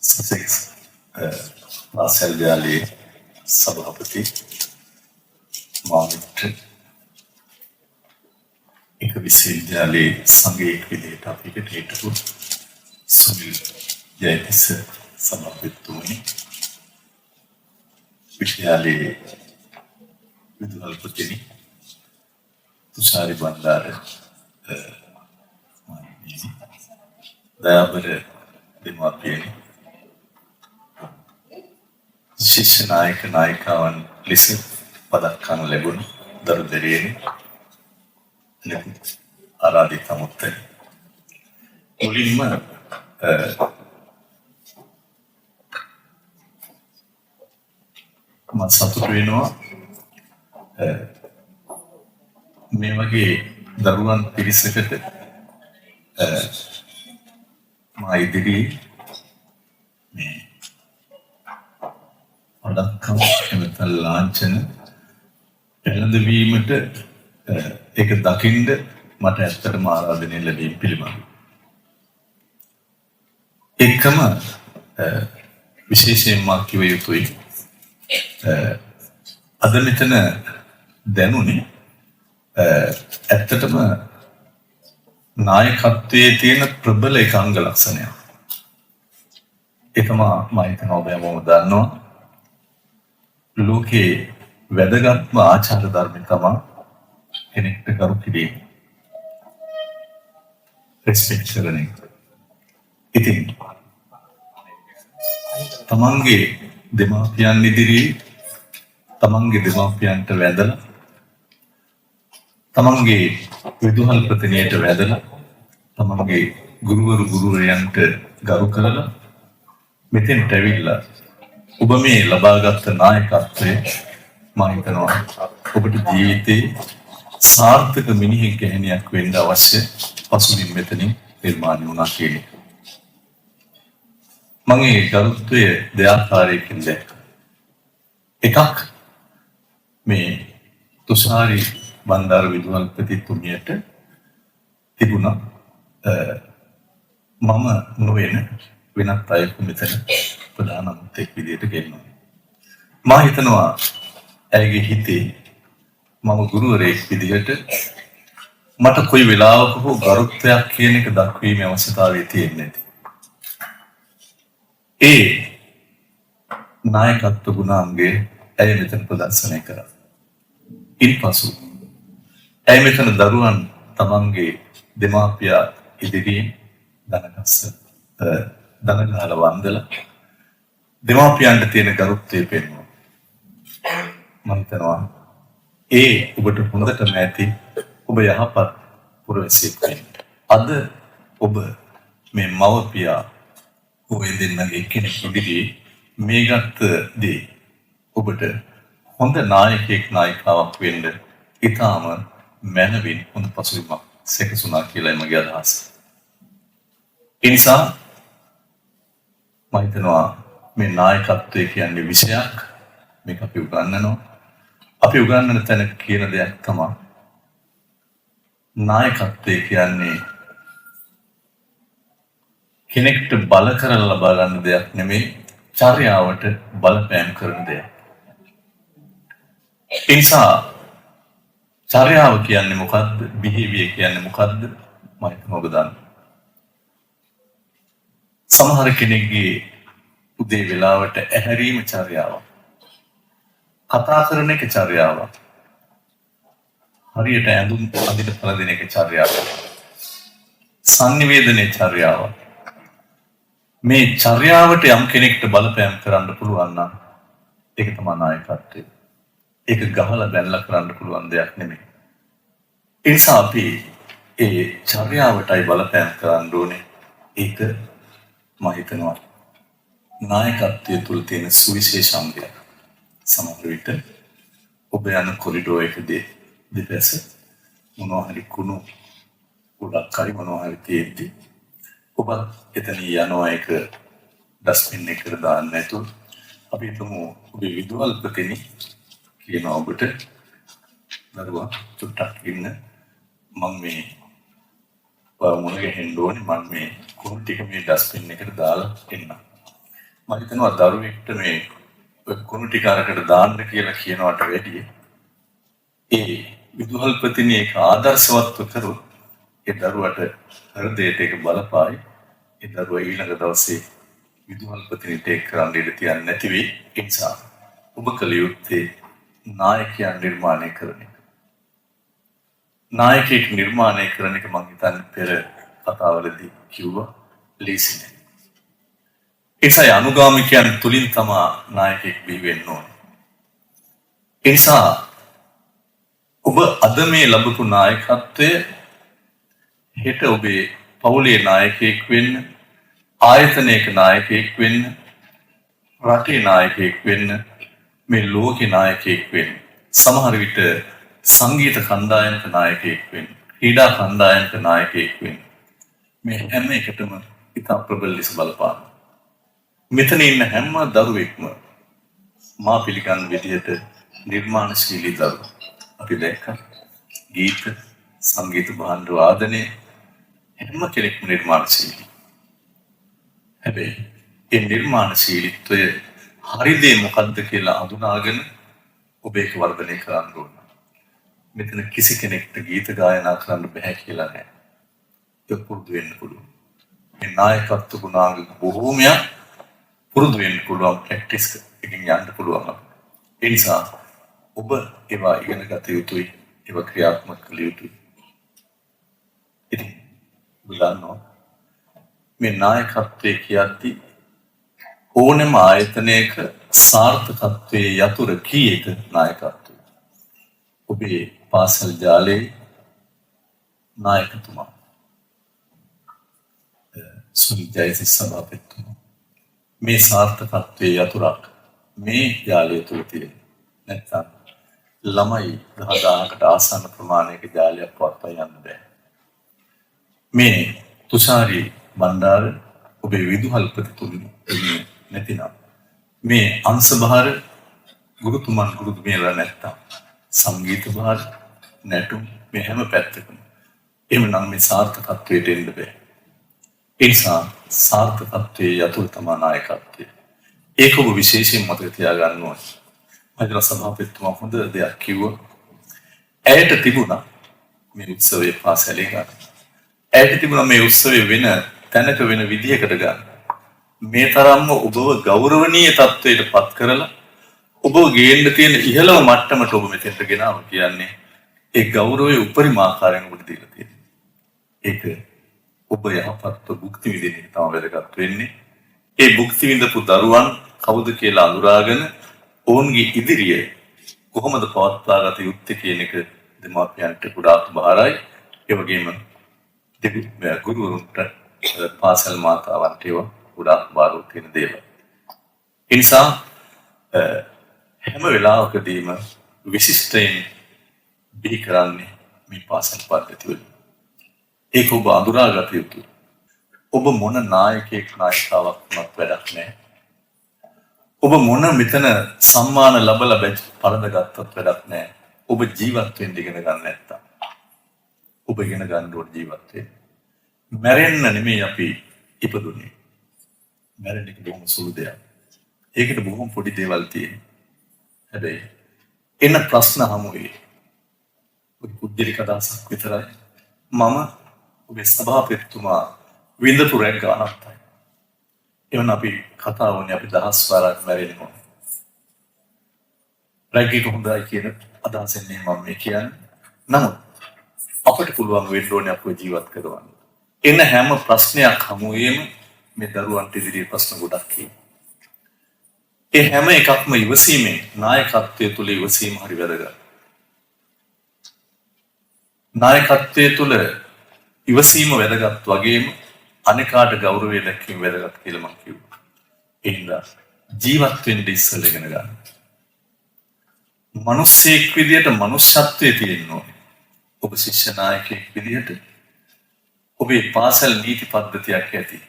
සසෙක්ස් පාසල් විද්‍යාලයේ සභාපති මාමිට එක විශ්වවිද්‍යාලයේ සංගීත විදිහට අපිට හිටපු සුනිල් ජයතිස්ස සභාපතිතුමනි විශ්වවිද්‍යාලයේ විදුහල්පතිනි තුෂාරි බණ්ඩාර දයාබර දෙමාපියනි ශිෂ්‍ය නායක නායිකාවන් ලෙස පදක්කම් ලැබුණු දරු දෙරියනි ආරාධිත මුත්තනි මුලින්ම මම සතුටු වෙනවා මේ වගේ දරුවන් පිරිසකට මා ඉදිරියේ මේ පදක්කම් එමෙතන ලාංඡන එළඹවීමට ඒක දකින්න මට ඇත්තටම ආරාධනය ලැබීම පිළිබඳව. එකම විශේෂයෙන්ම කිව යුතුයි අද මෙතන දැනුනේ ඇත්තටම නායකත්වයේ තියෙන ප්‍රබල එක අංග ලක්ෂණයක්. ඒක මම හිතනවා ඔබ හැමෝම දන්නවා. ලෝකේ වැදගත්ම ආචාර ධර්ම තමයි කෙනෙක්ට කරු කිරීම. රෙස්පෙක්ට් කරන එක. ඉතින් තමන්ගේ දෙමාපියන් ඉදිරියේ තමන්ගේ දෙමාපියන්ට වැඳලා තමන්ගේ විදුහල්පතිනියට වැඳලා තමන්ගේ ගුරුවරු ගුරුවරයන්ට ගරු කරලා මෙතෙන්ට ඇවිල්ලා ඔබ මේ ලබාගත් නායකත්වය මම හිතනවා ඔබට ජීවිතේ සාර්ථක මිනිහෙක් ගැහණියක් වෙන්න අවශ්‍ය පසුබිම් මෙතනින් නිර්මාණය වුණා කියන එක. මම ඒ ගරුත්වය දෙආකාරයකින් දැක්කා. එකක් මේ තුෂාරි බණ්ඩාර විදුහල්පතිතුමියට තිබුණා මම නොවන වෙනත් අයෙකු මෙතන ප්‍රධාන අමුත්තෙක් විදියට ගෙන්නවා. මම හිතනවා ඇයගේ හිතේ මම ගුරුවරයෙක් විදිහට මට කොයි වෙලාවක හෝ ගරුත්වයක් කියන එක දක්වීමේ අවශ්‍යතාවය තියෙන්නේ නැති. ඒ නායකත්ව ගුණාංගය ඇය මෙතන ප්‍රදර්ශනය කරා. ඉන්පසු ඇය මෙතන දරුවන් තමන්ගේ දෙමාපියා ඉදිරියෙන් දනගහලා වන්දලා දෙමාපියන්ට තියෙන ගරුත්වය පෙන්වනවා. මම හිතනවා ඒ ඔබට හොඳටම ඇති ඔබ යහපත් පුරවැසියෙක් වෙන්න. අද ඔබ මේ මව්පියා ඔය දෙන්නගේ කෙනෙක් ඉදිරියේ මේ ගත්ත දේ ඔබට හොඳ නායකයෙක් නායිකාවක් වෙන්න ඉතාම මැනවින් හොඳ පසුබිමක් සැකසුණා කියලායි මගේ අදහස. ඒ නිසා මම හිතනවා මේ නායකත්වය කියන්නේ විෂයක්. මේක අපි උගන්වනවා. අපි උගන්වන තැන කියන දෙයක් තමයි නායකත්වය කියන්නේ කෙනෙක්ට බල කරලා ලබා ගන්න දෙයක් නෙමෙයි චර්යාවට බලපෑම් කරන දෙයක්. ඒ නිසා චර්යාව කියන්නේ මොකද්ද? බිහේවියර් කියන්නේ මොකද්ද? මම හිතනවා ඔබ දන්නවා. සමහර කෙනෙක්ගේ උදේ වෙලාවට ඇහැරීම චර්යාවක්. කතා කරන එක චර්යාවක්. හරියට ඇඳුම් අඳින පළඳින එක චර්යාවක්. සංනිවේදනයේ චර්යාවක්. මේ චර්යාවට යම් කෙනෙක්ට බලපෑම් කරන්න පුළුවන් නම් ඒක තමයි නායකත්වය. ඒක ගහලා බැනලා කරන්න පුළුවන් දෙයක් නෙමෙයි. ඒ නිසා අපි ඒ චර්යාවටයි බලපෑම් කරන්න ඕනේ. ඒක මම හිතනවා නායකත්වයේ තුල තියෙන සුවිශේෂ අංගයක්. සමහර විට ඔබ යන කොරිඩෝ එකදී දෙපැස මොනවා හරි කුණු ගොඩක් හරි මොනවා හරි තියෙද්දි ඔබ එතන යනවා ඒක ඩස්බින් එකට දාන්න නැතුව අපි හිතමු ඔබේ විදුහල්පතිනි කියනවා ඔබට දරුවා චුට්ටක් ඉන්න මම මේ මුණ ගැහෙන්න ඕනේ මම මේ කුණු ටික මේ ඩස්බින් එකට දාලා එන්නම්. මම හිතනවා දරුවෙක්ට මේ කුණු ටික අරකට දාන්න කියලා කියනවට වැඩිය ඒ විදුහල්පතිනි ඒක ආදර්ශවත්ව කරොත් ඒ දරුවට හෘදයට ඒක බලපායි. ඒ දරුවා ඊළඟ දවසේ විදුහල්පතිනිට ඒක කරන්න ඉඩ තියන්නේ නැති වෙයි. ඒ නිසා ඔබ කළ යුත්තේ නායකයන් නිර්මාණය කරන එක. නායකයෙක් නිර්මාණය කරන එක මම හිතන්නේ පෙර කතාවලදී කිව්වා ලීසි නෑ. ඒසයි අනුගාමිකයන් තුලින් තමා නායකයෙක් බිහි වෙන්න ඕනේ. ඒ නිසා ඔබ අද මේ ලැබපු නායකත්වය හෙට ඔබේ පවුලේ නායකයෙක් වෙන්න, ආයතනයක නායකයෙක් වෙන්න, රටේ නායකයෙක් වෙන්න, මේ ලෝකේ නායකයෙක් වෙන්න, සමහර විට සංගීත කණ්ඩායමක නායකයෙක් වෙන්න, ක්‍රීඩා කණ්ඩායමක නායකයෙක් වෙන්න. මේ හැම එකටම ඉතා ප්‍රබල ලෙස බලපාන. මෙතන ඉන්න හැම දරුවෙක්ම මා පිළිගන්න විදිහට නිර්මාණශීලී දරුවෝ. අපි දැක්කා ගීත, සංගීත භාණ්ඩ වාදනය හැම කෙනෙක්ම නිර්මාණශීලී. හැබැයි ඒ නිර්මාණශීලීත්වය හරි දේ මොකද්ද කියලා අඳුනාගෙන ඔබ ඒක වර්ධනය කරන්න ඕන. මෙතන කිසි කෙනෙක්ට ගීත ගායනා කරන්න බෑ කියලා නෑ. ඒක පුරුදු වෙන්න පුළුවන්. මේ නායකත්ව ගුණාංග බොහෝමයක් පුරුදු වෙන්න පුළුවන්, ප්‍රැක්ටිස් එකකින් යන්න පුළුවන්. ඒ නිසා ඔබ ඒවා ඉගෙන ගත යුතුයි, ඒවා ක්‍රියාත්මක කළ යුතුයි. ඉතින් බලන්න මේ නායකත්වයේ කියද්දී ඕනෑම ආයතනයක සාර්ථකත්වයේ යතුර කීයක නායකත්වය. ඔබේ පාසල් ජාලයේ නායකතුමා සුනිල් ජයසිංහ සභාපතිතුමා මේ සාර්ථකත්වයේ යතුරක් මේ ජාලය තුළ තියෙන. නැත්නම් ළමයි 10000කට ආසන්න ප්‍රමාණයක ජාලයක් පවත්වා යන්න බෑ. මේ තුෂාරි බණ්ඩාර ඔබේ විදුහල්පතිතුමනි නැතිනම් මේ අංශභාර ගුරුතුමන් ගුරුතුමියලා නැත්තම් සංගීත භාර නැටුම් මේ හැම පැත්තකම එහෙමනම් මේ සාර්ථකත්වයට එන්න බෑ. ඒ නිසා සාර්ථකත්වයේ යතුරු තමා නායකත්වය. ඒක ඔබ විශේෂයෙන් මතක තියාගන්න ඕනේ. මහින්ද සභාපතිතුමා හොඳ දෙයක් කිව්වා. ඇයට තිබුණා මේ උත්සවයේ පාසලේ ගන්න. ඇයට තිබුණා මේ උත්සවයේ වෙන තැනක වෙන විදියකට ගන්න. මේ තරම්ම ඔබව ගෞරවනීය තත්වයට පත් කරලා ඔබ ගේන්න තියෙන ඉහළම මට්ටමට ඔබ මෙතෙන්ට ගෙනාව කියන්නේ ඒ ගෞරවයේ උපරිම ආකාරයෙන් ඔබට දීලා තියෙනවා. ඒක ඔබ යහපත්ව භුක්ති විඳින එක තමයි වැදගත් වෙන්නේ. ඒ භුක්ති විඳපු දරුවන් කවුද කියලා අඳුරාගෙන ඔවුන්ගේ ඉදිරියේ කොහොමද පවත්වාගත යුත්තේ කියන එක දෙමාපියන්ට ගොඩාක් බාරයි. ඒ වගේම ගුරුවරුන්ට පාසල් මාතාවන්ට ඒවා ගොඩාක් බාරව තියෙන දේවල්. ඒ නිසා හැම වෙලාවකදීම විශිෂ්ටයෙන් බිහි කරන්නේ මේ පාසල් පද්ධතිවල. ඒක ඔබ අඳුරාගත යුතුයි. ඔබ මොන නායකයෙක් නායිකාවක් වුණත් වැඩක් නැහැ. ඔබ මොන මෙතන සම්මාන ලැබලා පළඳ ගත්තත් වැඩක් නැහැ. ඔබ ජීවත් වෙන්න ඉගෙන ගන්න නැත්තම්. ඔබ ඉගෙන ගන්න ඕන ජීවත් වෙන්න. මැරෙන්න නෙමෙයි අපි ඉපදුනේ. මැරෙන්න එක බොහොම සුළු දෙයක්. ඒකට බොහොම පොඩි දේවල් තියෙනවා. හැබැයි එන ප්‍රශ්න හමුවේ ඔය පුද්ගලික අදහසක් විතරයි. මම ඔබේ සභාපතිතුමා විඳපු රැක් ගන්නත් තමයි. එවන අපි කතා වුණේ අපි දහස් වාරක් මැරෙන්නේ. රැක් එක හොඳයි කියන අදහසෙන් මම මේ කියන්නේ. නමුත් අපිට පුළුවන් වෙන්න ඕනේ අපව ජීවත් කරවන්න. එන හැම ප්‍රශ්නයක් හමුවේම මේ දරුවන්ට ඉදිරියේ ප්‍රශ්න ගොඩක් තියෙනවා. ඒ හැම එකක්ම ඉවසීමෙන් නායකත්වයේ තුල ඉවසීම හරි වැදගත්. නායකත්වයේ තුල ඉවසීම වැදගත් වගේම අනිකාට ගෞරවය දැක්වීම වැදගත් කියලා මම කිව්වා. ඒ නිසා ජීවත් වෙන්න ඉස්සෙල්ලා ඉගෙන ගන්න. මිනිස්සෙක් විදියට මනුෂ්‍යත්වයේ තියෙන්න ඕනේ. ඔබ ශිෂ්‍ය නායකයෙක් විදියට ඔබේ පාසල් නීති පද්ධතියක් ඇති.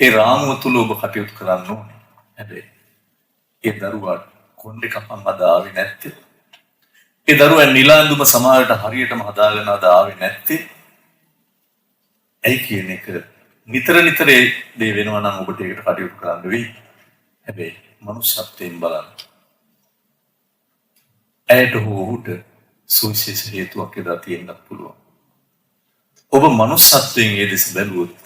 ඒ රාමුව තුල ඔබ කටයුතු කරන්න ඕනේ. හැබැයි ඒ දරුවා කොණ්ඩේ කපන් හදාවේ නැත්තේ. ඒ දරුවා නිලාඳුම සමාජයට හරියටම හදාගෙන ආවේ නැත්තේ. ඇයි කියන එක නිතර නිතර දේ වෙනවා නම් ඔබට ඒකට කටයුතු කරන්න වෙයි. හැබැයි මනුෂ්‍යත්වයෙන් බලන්න. ඇයට හෝ ඔහුට සුවිශේෂ හේතුවක් එදා තියෙන්නත් පුළුවන්. ඔබ මනුෂ්‍යත්වයෙන් ඒ දෙස බැලුවොත්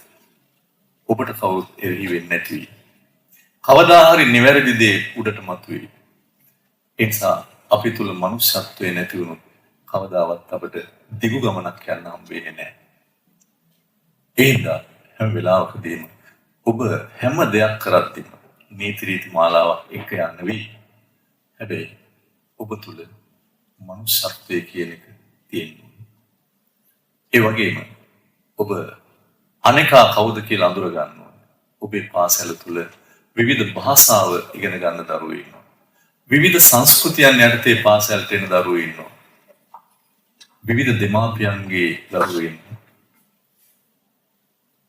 ඔබට කවුරුත් එරෙහි වෙන්නේ නැති වෙයි. කවදා හරි නිවැරදි දේ උඩට මතුවේ. ඒ නිසා අපි තුල මනුෂ්‍යත්වය නැති වුණොත් කවදාවත් අපිට දිගු ගමනක් යන්න හම්බ වෙන්නේ නැහැ. ඒ හින්දා හැම වෙලාවකදීම ඔබ හැම දෙයක් කරද්දීම නීති රීති මාලාවක් එක යන්න වෙයි. හැබැයි ඔබ තුල මනුෂ්‍යත්වය කියන එක තියෙනවා. ඒ වගේම ඔබ අනේකා කවුද කියලා අඳුර ගන්න ඕනේ. ඔබේ පාසල තුල විවිධ භාෂාව ඉගෙන ගන්න දරුවෝ ඉන්නවා. විවිධ සංස්කෘතියන් යටතේ පාසලට එන දරුවෝ ඉන්නවා. විවිධ දෙමාපියන්ගේ දරුවෝ ඉන්නවා.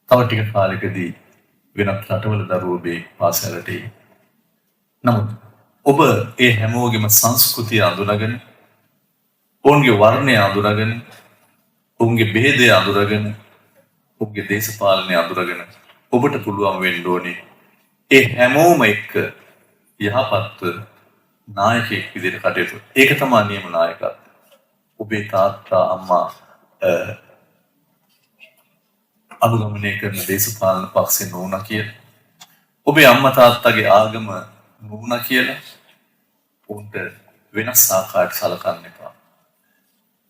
තව ටික කාලෙකදී වෙනත් රටවල දරුවෝ මේ පාසලට එයි. නමුත් ඔබ ඒ හැමෝගෙම සංස්කෘතිය අඳුනගෙන, ඔවුන්ගේ වර්ණය අඳුනගෙන, ඔවුන්ගේ භේදය අඳුනගෙන, ඔවුන්ගේ දේශපාලනය අඳුනගෙන ඔබට පුළුවන් වෙන්න ඕනේ ඒ හැමෝම එක්ක යහපත්ව නායකයෙක් විදිහට කටයුතු. ඒක තමයි නියම නායකත්වය. ඔබේ තාත්තා අම්මා අනුගමනය කරන දේශපාලන පක්ෂේ නොවුණා කියලා, ඔබේ අම්මා තාත්තගේ ආගම නොවුණා කියලා උන්ට වෙනස් ආකාරයට සලකන්න එපා.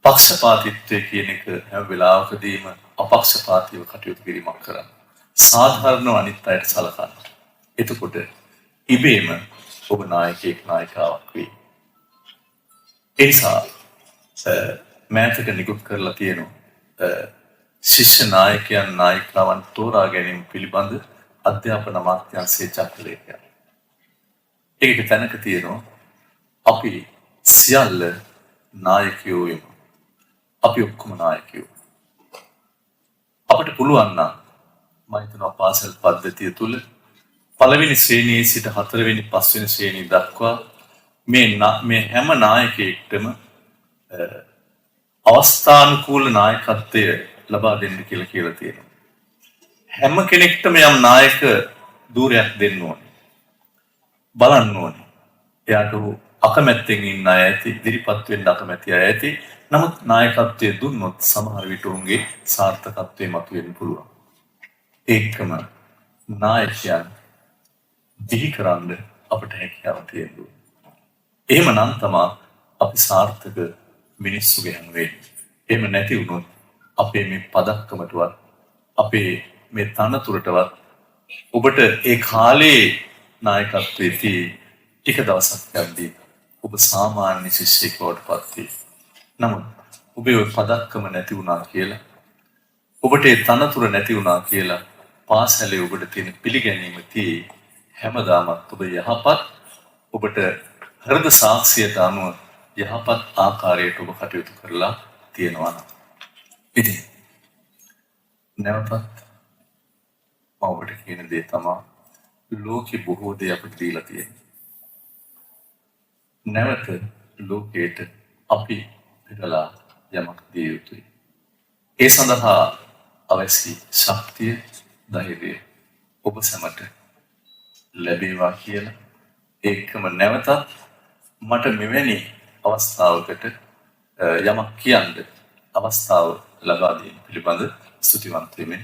පක්ෂපාතීත්වය කියන එක හැම වෙලාවකදීම අපක්ෂපාතීව කටයුතු කිරීමක් කරන්න. සාධාරණව අනිත් අයට සලකන්න. එතකොට ඉබේම ඔබ නායකයෙක් නායිකාවක් වෙයි. ඒ නිසා මෑතක නිකුත් කරලා තියෙනවා ශිෂ්‍ය නායකයන් නායිකාවන් තෝරා ගැනීම පිළිබඳ අධ්‍යාපන අමාත්‍යාංශයේ චක්‍රලේඛය. ඒක තැනක තියෙනවා අපි සියල්ල නායකයෝ වෙමු. අපි ඔක්කොම නායකයෝ. අපිට පුළුවන් නම් මම හිතනවා පාසල් පද්ධතිය තුල පළවෙනි ශ්‍රේණියේ සිට 4 වෙනි 5 වෙනි ශ්‍රේණිය දක්වා මේ හැම නායකයෙක්ටම අවස්ථානුකූල නායකත්වය ලබා දෙන්න කියලා තියෙනවා. හැම කෙනෙක්ටම යම් නායක ධූරයක් දෙන්න ඕනේ. බලන්න ඕනේ. එයාට අකමැත්තෙන් ඉන්න අය ඇති, ඉදිරිපත් වෙන්න අකමැති අය ඇති. නමුත් නායකත්වයේ දුන්නොත් සමහර විට උන්ගේ සාර්ථකත්වය මතුවෙන්න පුළුවන්. ඒකම නායකයන් දිහි කරන්න අපිට හැකියාව තියෙනවා. එහෙමනම් තමයි අපි සාර්ථක මිනිස්සු ගෙන් වෙන්නේ. එහෙම නැති වුණොත් අපේ මේ පදක්කමටවත් අපේ මේ තනතුරටවත් ඔබට ඒ කාලේ නායකත්වයේදී ටික දවසක් යද්දී ඔබ සාමාන්‍ය ශිෂ්‍යෙක් බවට පත් වෙයි. නමුත් ඔබේ පදක්කම නැති වුණා කියලා, ඔබට ඒ තනතුර නැති වුණා කියලා පාසලේ ඔබට තියෙන පිළිගැනීම තියෙයි. හැමදාමත් ඔබ යහපත්, ඔබට හෘද සාක්ෂියට අනුව යහපත් ආකාරයට ඔබ කටයුතු කරලා තියෙනවා නම්. ඉතින් නැවතත් මම ඔබට කියන දේ තමයි ලෝකෙ බොහෝ දේ අපිට දීලා තියෙනවා. නැවත ලෝකයට අපි පෙරලා යමක් දිය යුතුයි. ඒ සඳහා අවශ්‍ය ශක්තිය, ධෛර්යය ඔබ සැමට ලැබේවා කියලා ඒකම නැවතත් මට මෙවැනි අවස්ථාවකට යමක් කියන්න අවස්ථාව ලබා දීම පිළිබඳ ස්තුතිවන්ත වෙමින්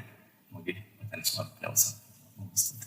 මගේ මතන් සමත් අවසන්.